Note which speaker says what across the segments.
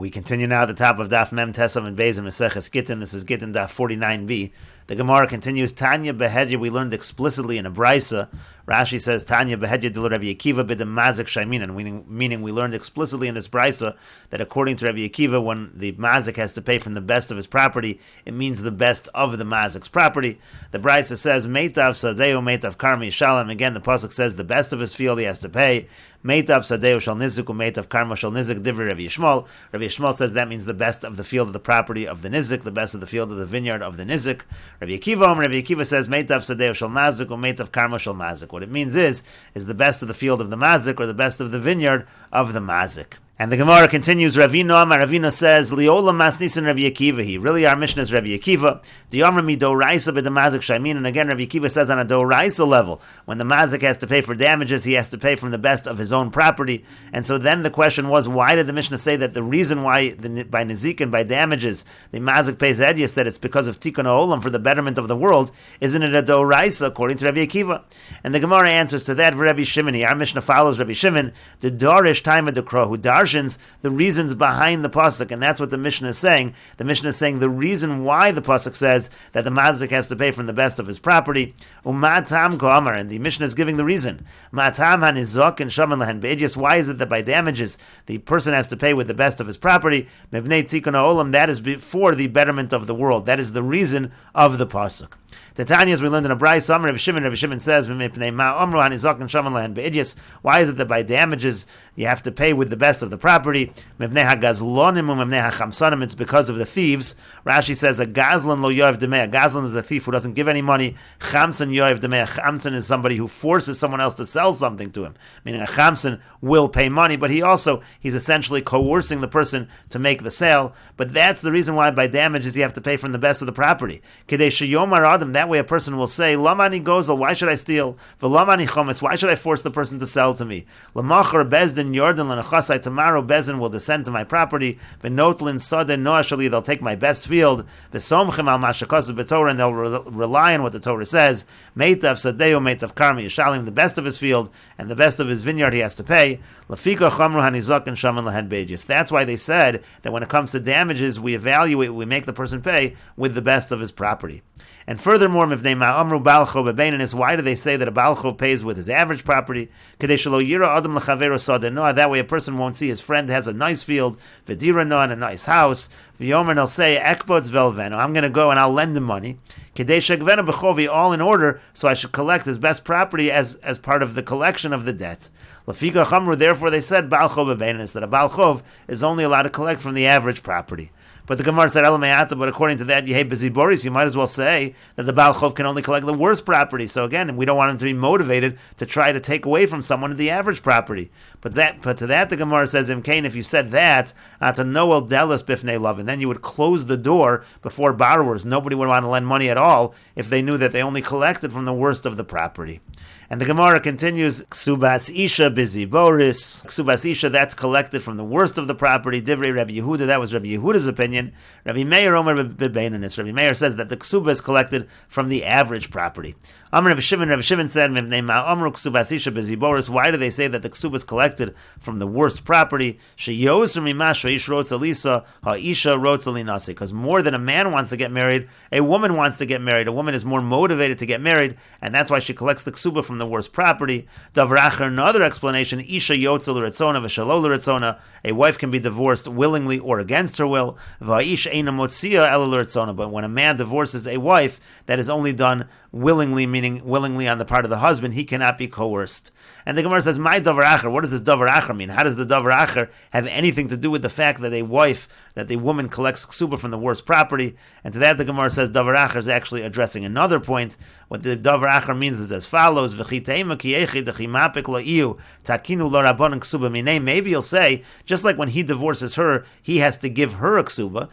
Speaker 1: We continue now at the top of Daf Mem Tesav and Beis and Meseches Gitin. This is Gittin Daf 49b. The Gemara continues, Tanya Behedya, we learned explicitly in a Brisa. Rashi says, Tanya Behedya del Rabbi Akiva b'dem mazik shaiminan, meaning we learned explicitly in this Brisa that according to Rabbi Akiva, when the mazik has to pay from the best of his property, it means the best of the mazik's property. The Brisa says, Meitav Sadeo, Meitav Karmi Shalom. Again, the Pasuk says the best of his field he has to pay. Meitav Sadeo shal nizik, Meitav Karma shal nizik, Divri Rabbi Yishmael. Rabbi Yishmael says that means the best of the field of the property of the nizik, the best of the field of the vineyard of the nizik. Rabbi Akiva says, Meitav Sadeo shal mazik, Meitav Karma shal mazik. What it means is the best of the field of the mazik, or the best of the vineyard of the mazik. And the Gemara continues, Ravina says, Liola Masnisan Rabbi Akiva. Really, our mission is Rabbi Akiva. Diamra mi doraisa b'damazik shaimin. And again, Rabbi Akiva says on a doraisa level, when the mazik has to pay for damages, he has to pay from the best of his own property. And so then the question was, why did the Mishnah say that the reason why by nizik by damages the mazik pays edyus, that it's because of tikkun ha'olam, for the betterment of the world? Isn't it a doraisa according to Rabbi Akiva? And the Gemara answers to that for Rabbi Shimon. Our Mishnah follows Rabbi Shimon, the darish time of the crow who the reasons behind the pasuk, and that's what the Mishnah is saying. The Mishnah is saying the reason why the pasuk says that the mazik has to pay from the best of his property. Umatam ko'amar, and the Mishnah is giving the reason. Matam hanizok and shaman lahen be'edyus. Why is it that by damages the person has to pay with the best of his property? Mevnei tikkun ha'olam, that is for the betterment of the world. That is the reason of the pasuk. Tanya, as we learned in a Brisa, Rabbi Shimon says, why is it that by damages you have to pay with the best of the property? It's because of the thieves. Rashi says, a gazlan lo yoav demei. A gazlan is a thief who doesn't give any money. Chamsan yoav demei. A chamsan is somebody who forces someone else to sell something to him. Meaning a chamsan will pay money, but he's essentially coercing the person to make the sale. But that's the reason why by damages you have to pay from the best of the property. Kedei sheyomar adam, that way a person will say, Lamani gozel, why should I steal? V'lamani chomes, why should I force the person to sell to me? Lamachar bezdin yordan lanachasai, tomorrow bezdin will descend to my property. V'notlin saden noashali, they'll take my best field. V'somchem al mashakasu b'torah, and they'll rely on what the Torah says. Meitav sadeo, meitav karmi yishalim, the best of his field and the best of his vineyard he has to pay. Lafika chamru hanizok and shaman lahen be'edyus. That's why they said that when it comes to damages, we make the person pay with the best of his property. And furthermore, why do they say that a Baal Chov pays with his average property? That way a person won't see his friend has a nice field, and a nice house. And he'll say, I'm going to go and I'll lend him money. All in order, so I should collect his best property as part of the collection of the debts. Therefore they said that a Baal Chov is only allowed to collect from the average property. But the Gemara said, but according to that, you might as well say that the Baal Chov can only collect the worst property. So again, we don't want him to be motivated to try to take away from someone the average property. But to that, the Gemara says, if you said that, to Noel Delis Bifnei Lovin, then you would close the door before borrowers. Nobody would want to lend money at all if they knew that they only collected from the worst of the property. And the Gemara continues, Ksubas Isha Biziboris. Ksubas Isha, that's collected from the worst of the property. Divrei Rabbi Yehuda, that was Rabbi Yehuda's opinion. Rabbi Meir Omer B'Beinanis. Rabbi Meir says that the Ksuba is collected from the average property. Rabbi Shimon said, why do they say that the Ksuba is collected from the worst property? Because more than a man wants to get married, a woman wants to get married. A woman is more motivated to get married, and that's why she collects the Ksuba from the worst property. Another explanation, Isha Yotzel Ritzona V'Shalol Ritzona, a wife can be divorced willingly or against her will. But when a man divorces a wife, that is only done willingly, meaning willingly on the part of the husband, he cannot be coerced. And the Gemara says, "My davar acher." What does this davar acher mean? How does the davar acher have anything to do with the fact that a woman collects ksuba from the worst property? And to that, the Gemara says, davar acher is actually addressing another point. What the davar acher means is as follows: Maybe you'll say, just like when he divorces her, he has to give her a ksuba.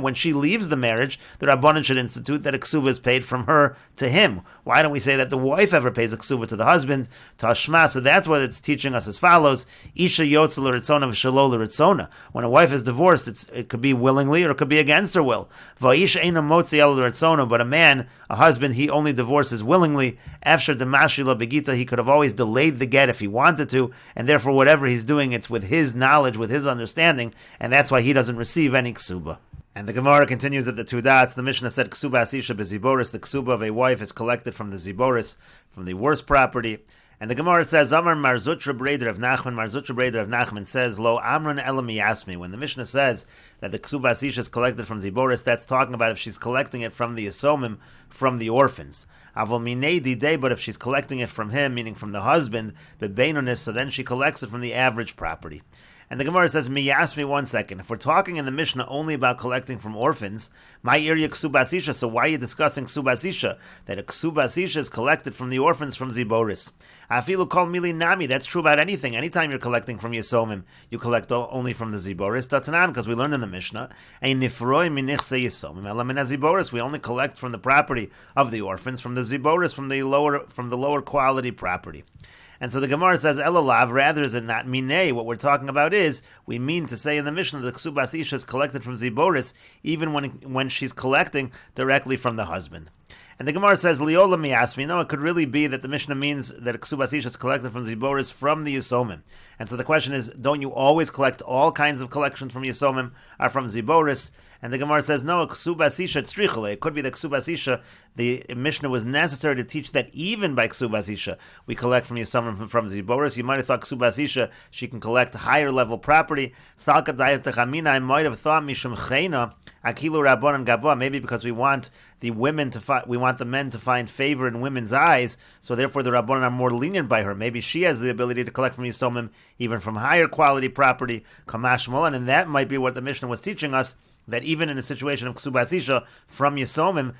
Speaker 1: When she leaves the marriage, the rabbanon Rabbanan should institute that a ksuba is paid from her to him. Why don't we say that the wife ever pays a ksuba to the husband? Tashma. So that's what it's teaching us as follows: Isha yotzel l'ritzona v'shelo l'ritzona. When a wife is divorced, it could be willingly or it could be against her will. Va'isha eina motzi el l'ritzona. But a man, a husband, he only divorces willingly. After the mashila begita, he could have always delayed the get if he wanted to, and therefore whatever he's doing, it's with his knowledge, with his understanding, and that's why he doesn't receive any ksuba. And the Gemara continues at the two dots. The Mishnah said, Ksuba asisha beziboris, the ksuba of a wife is collected from the ziboris, from the worst property. And the Gemara says, Amar Marzutra Breder of Nachman, Marzutra Breder of Nachman says, Lo Amran Elam Yasmi. When the Mishnah says that the Ksuba asisha is collected from ziboris, that's talking about if she's collecting it from the Yisomim, from the orphans. Avol minei didei, but if she's collecting it from him, meaning from the husband, bebeinonis, so then she collects it from the average property. And the Gemara says, ask me 1 second. If we're talking in the Mishnah only about collecting from orphans, my area ksuba asisha, so why are you discussing ksuba asisha? That a ksuba asisha is collected from the orphans from ziboris. Afilu kol mili nami, that's true about anything. Anytime you're collecting from yisomim, you collect only from the ziboris. Tatanan, because we learned in the Mishnah, ein nifroi minichse yisomim elam min ziboris. We only collect from the property of the orphans, from the ziboris, from the lower quality property. And so the Gemara says, Elalav, rather is it not minei? What we're talking about is, we mean to say in the Mishnah that the ksuba asisha is collected from ziboris, even when she's collecting directly from the husband. And the Gemara says, Liola miyasmi. No, it could really be that the Mishnah means that a ksuba asisha is collected from ziboris from the yisomim. And so the question is, don't you always collect all kinds of collections from yisomim are from ziboris? And the Gemara says, no, ksuba asisha tzrichale. It could be that ksuba asisha, the Mishnah was necessary to teach that even by ksuba asisha, we collect from Yisomim from ziboris. You might have thought ksuba asisha, she can collect higher level property. Salka dayat techamina, I might have thought mishum chena, akilu rabbanan gabah, maybe because we want the men to find favor in women's eyes, so therefore the rabbanan are more lenient by her. Maybe she has the ability to collect from Yisomim even from higher quality property, kamash molan, and that might be what the Mishnah was teaching us, that even in a situation of ksuba asisha, from Yisomim,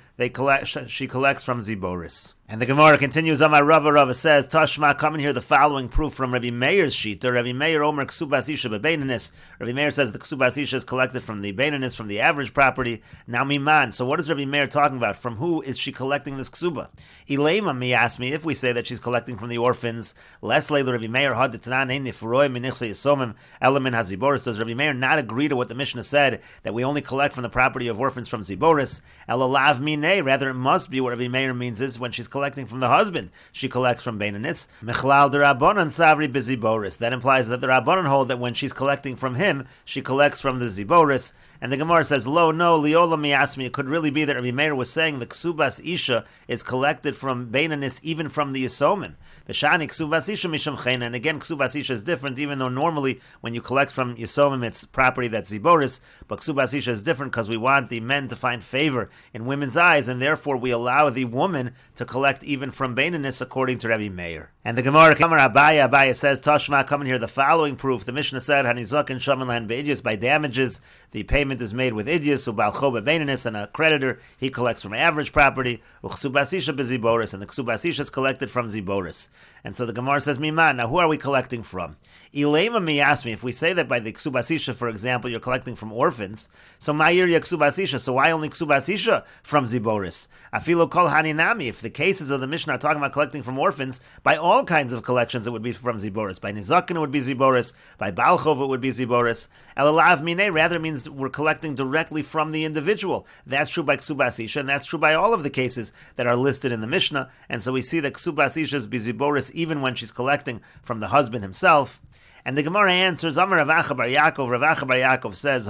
Speaker 1: she collects from ziboris. And the Gemara continues, Amar Rava says, Tashma, come and hear the following proof from Rabbi Meir's shita. Rabbi Meir Omer ksuba asisha bebeinanis. Rabbi Meir says the ksuba asisha is collected from the beinanis, from the average property. Now miman. So what is Rabbi Meir talking about? From who is she collecting this ksuba? Ilema me ask me, if we say that she's collecting from the orphans, less later Rabbi Meir had the tanan ein nifroi minichse yisomim element haziboris. Does Rabbi Meir not agree to what the Mishnah said, that we only collect from the property of orphans from ziboris? Elalav minei. Rather, it must be what Rabbi Meir means is when she's collecting from the husband, she collects from beinanis. Mechlal de rabbanan savri beziboris. That implies that the rabbanan hold that when she's collecting from him, she collects from the ziboris. And the Gemara says, Lo, no, liola miyasmi. It could really be that Rabbi Meir was saying the ksubas isha is collected from beinanis, even from the yisomim. V'shani ksubas isha misham chena. And again, ksubas isha is different, even though normally when you collect from yisomim, it's property that's ziboris. But ksubas isha is different because we want the men to find favor in women's eyes, and therefore we allow the woman to collect even from beinanis, according to Rabbi Meir. And the Gemara, Abaya says, Tashma, come and hear the following proof. The Mishnah said, Hanizok and shaman lan be'idyas, by damages, the payment is made with idyas, ubalcho bebeinanis, and a creditor, he collects from average property, uchsubasisha beziboris, and the ksubasisha is collected from ziboris. And so the Gemara says, Miman, now who are we collecting from? Ilema miyasmi, if we say that by the ksubasisha, for example, you're collecting from orphans, so ma'ir ya ksubasisha, so why only ksubasisha from ziboris? Afilo kol haninami, if the cases of the Mishnah are talking about collecting from orphans, by all kinds of collections it would be from ziboris. By nizakin it would be ziboris, by balchov it would be ziboris. Elalav minei rather means we're collecting directly from the individual. That's true by ksubasisha, and that's true by all of the cases that are listed in the Mishnah. And so we see that ksubasisha is biziboris even when she's collecting from the husband himself. And the Gemara answers, Amar Rav Acha bar Yaakov. Rav Acha bar Yaakov says,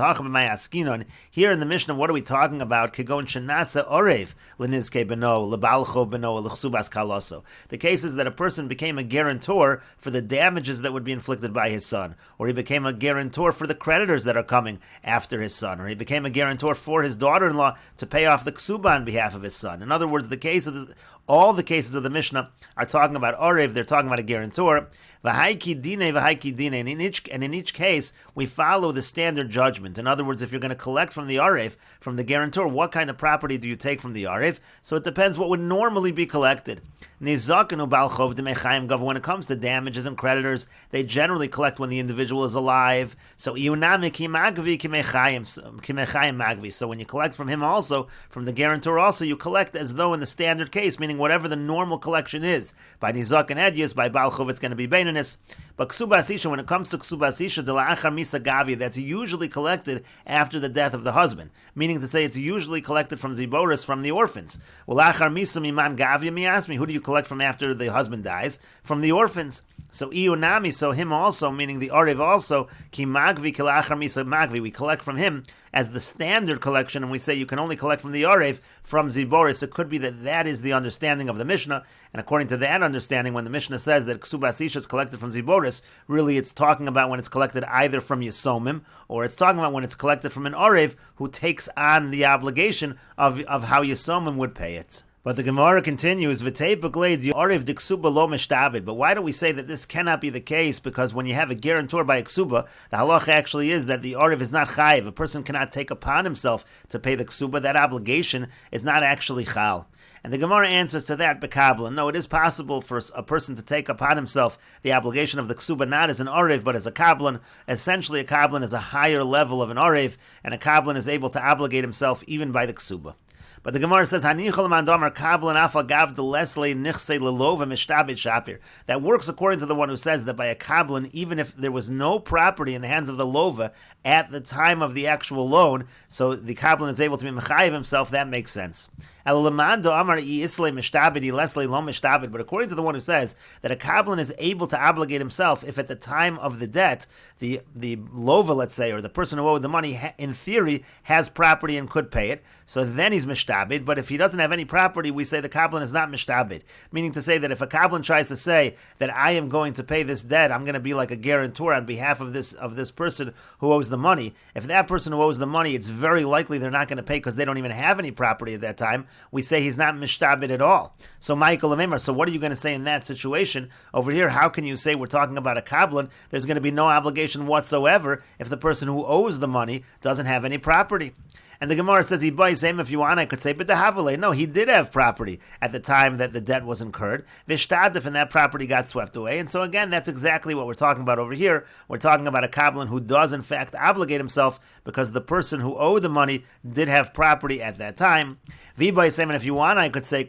Speaker 1: here in the Mishnah, what are we talking about? Kegon shenasa orev lenizke beno, lebalcho beno, lechsubas kaloso. The case is that a person became a guarantor for the damages that would be inflicted by his son, or he became a guarantor for the creditors that are coming after his son, or he became a guarantor for his daughter-in-law to pay off the ksuba on behalf of his son. In other words, all the cases of the Mishnah are talking about orev, they're talking about a guarantor. V'haiki dine, and in each case, we follow the standard judgment. In other words, if you're going to collect from the aref, from the guarantor, what kind of property do you take from the aref? So it depends what would normally be collected. Nizakenu bal chov demechayim gov. When it comes to damages and creditors, they generally collect when the individual is alive. So iunami kimagvi kimechayim magvi. So when you collect from him also, from the guarantor also, you collect as though in the standard case, meaning whatever the normal collection is. By nizak and edyus, by bal chov, it's going to be beinanis. But ksubas isha, when it comes to ksubas isha, de la'achar misa gavi, that's usually collected after the death of the husband. Meaning to say, it's usually collected from ziboris, from the orphans. Well, la'achar misa miman gavi, me ask me, who do you collect from after the husband dies? From the orphans. So iunami, so him also, meaning the arev also, ki magvi ki la'achar misa magvi, we collect from him as the standard collection, and we say you can only collect from the arev, from ziboris. It could be that that is the understanding of the Mishnah, and according to that understanding, when the Mishnah says that ksubas isha is collected from ziboris, really it's talking about when it's collected either from yisomim, or it's talking about when it's collected from an arev who takes on the obligation of how yisomim would pay it. But the Gemara continues, but why do we say that this cannot be the case? Because when you have a guarantor by a ksuba, the halacha actually is that the arev is not chayiv. A person cannot take upon himself to pay the ksuba. That obligation is not actually chal. And the Gemara answers to that, bekablan. No, it is possible for a person to take upon himself the obligation of the ksuba not as an arev, but as a kablan. Essentially, a kablan is a higher level of an arev, and a kablan is able to obligate himself even by the ksuba. But the Gemara says, that works according to the one who says that by a kablan, even if there was no property in the hands of the lova at the time of the actual loan, so the kablan is able to be mechayiv himself, that makes sense. But according to the one who says that a kablan is able to obligate himself if at the time of the debt, the lova, let's say, or the person who owed the money, in theory, has property and could pay it, so then he's mishtabed. But if he doesn't have any property, we say the kablan is not mishtabed. Meaning to say that if a kablan tries to say that I am going to pay this debt, I'm going to be like a guarantor on behalf of this person who owes the money. If that person who owes the money, it's very likely they're not going to pay because they don't even have any property at that time. We say he's not mishtabed at all. So Michael Amemar, so what are you going to say in that situation? Over here, how can you say we're talking about a kablan? There's going to be no obligation whatsoever if the person who owes the money doesn't have any property. And the Gemara says, he buys him if you want. I could say, but the Havale, no, he did have property at the time that the debt was incurred. Vishtadif, and that property got swept away. And so again, that's exactly what we're talking about over here. We're talking about a kablan who does in fact obligate himself because the person who owed the money did have property at that time. And if you want, I could say,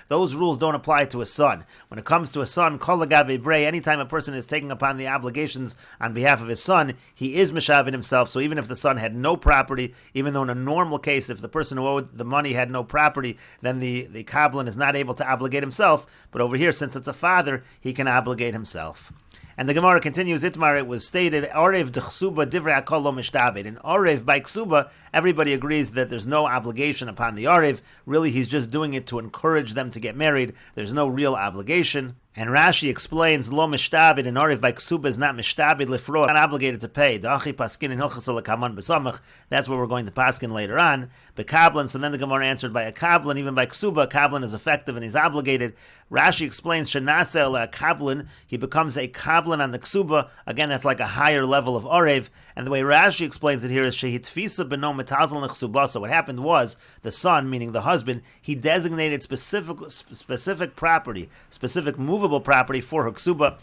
Speaker 1: those rules don't apply to a son. When it comes to a son, anytime a person is taking upon the obligations on behalf of his son, he is meshabed himself. So even if the son had no property, even though in a normal case, if the person who owed the money had no property, then the kablan is not able to obligate himself. But over here, since it's a father, he can obligate himself. And the Gemara continues, Itmar, it was stated, Arev d'chsuba divrei hakol lo mishtabed. In Arev, by ksuba, everybody agrees that there's no obligation upon the Arev. Really, he's just doing it to encourage them to get married. There's no real obligation. And Rashi explains, lo mishtabed, and Arev by ksuba is not mishtabed lifro, not obligated to pay. Da'achi paskin in hilchas l'kaman b'samach. That's what we're going to paskin later on. B'kablan, so then the Gemara answered by a kablan, even by ksuba, kablan is effective and he's obligated. Rashi explains, shenase el kablan, he becomes a kablan on the ksuba. Again, that's like a higher level of Arev. And the way Rashi explains it here is, shehitfisa beno metazal nechsuba. So what happened was, the son, meaning the husband, he designated specific property, specific movable property for her ksuba,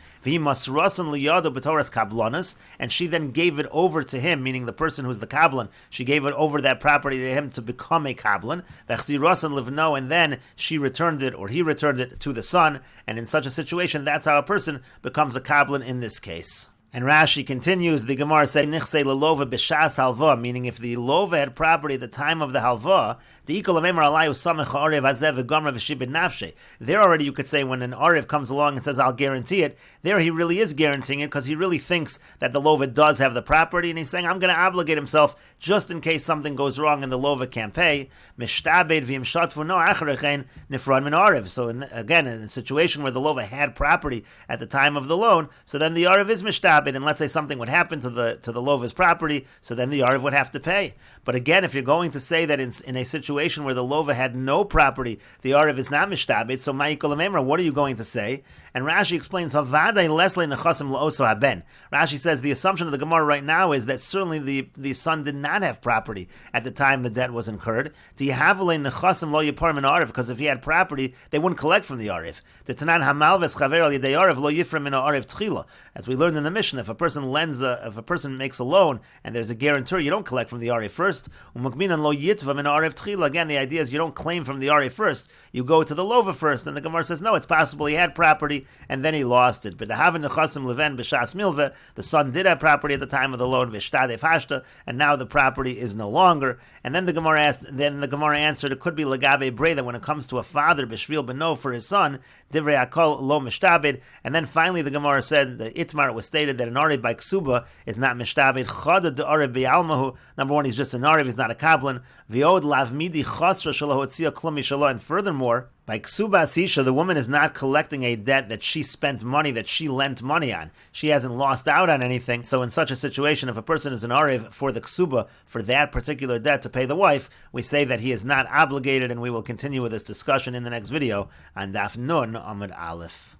Speaker 1: and she then gave it over to him, meaning the person who's the kablan. She gave it over that property to him to become a kablan, and then she returned it, or he returned it to the son. And in such a situation, that's how a person becomes a kablan in this case. And Rashi continues, the Gemara said, Nichse lelova b'shas halva, meaning if the lova had property at the time of the halva, there already you could say when an arev comes along and says, I'll guarantee it, there he really is guaranteeing it because he really thinks that the lova does have the property, and he's saying, I'm going to obligate himself just in case something goes wrong and the lova can't pay. So again, in a situation where the lova had property at the time of the loan, so then the arev is mishtabed. mishtabed, and let's say something would happen to the lova's property, so then the Arav would have to pay. But again, if you're going to say that in a situation where the lova had no property, the Arav is not mishtabed, so ma'ikol memra, what are you going to say? And Rashi explains, Havadai lesle nechasim la'oso haben. Rashi says the assumption of the Gemara right now is that certainly the son did not have property at the time the debt was incurred. Because if he had property, they wouldn't collect from the Arif. As we learned in the Mishnah, if a person makes a loan and there's a guarantor, you don't collect from the Arif first. Again, the idea is you don't claim from the Arif first. You go to the lova first. And the Gemara says, no, it's possible he had property and then he lost it. But the son did have property at the time of the loan, and now the property is no longer. And then the Gemara answered, it could be lagabe bre, that when it comes to a father b'shvil beno for his son, divrei akol lo mishtabed. And then finally the Gemara said, the Itmar, it was stated that an Arev by Ksuba is not mishtabed. Chada de Arev b'almahu. Number one, he's just an Arev, he's not a kablan. V'od lav midi chasra shelo hotzia klum mishallah. And furthermore, by Ksuba Sisha, the woman is not collecting a debt that she spent money, that she lent money on. She hasn't lost out on anything. So in such a situation, if a person is an Arev for the Ksuba, for that particular debt to pay the wife, we say that he is not obligated, and we will continue with this discussion in the next video on Daf Nun Amud Aleph.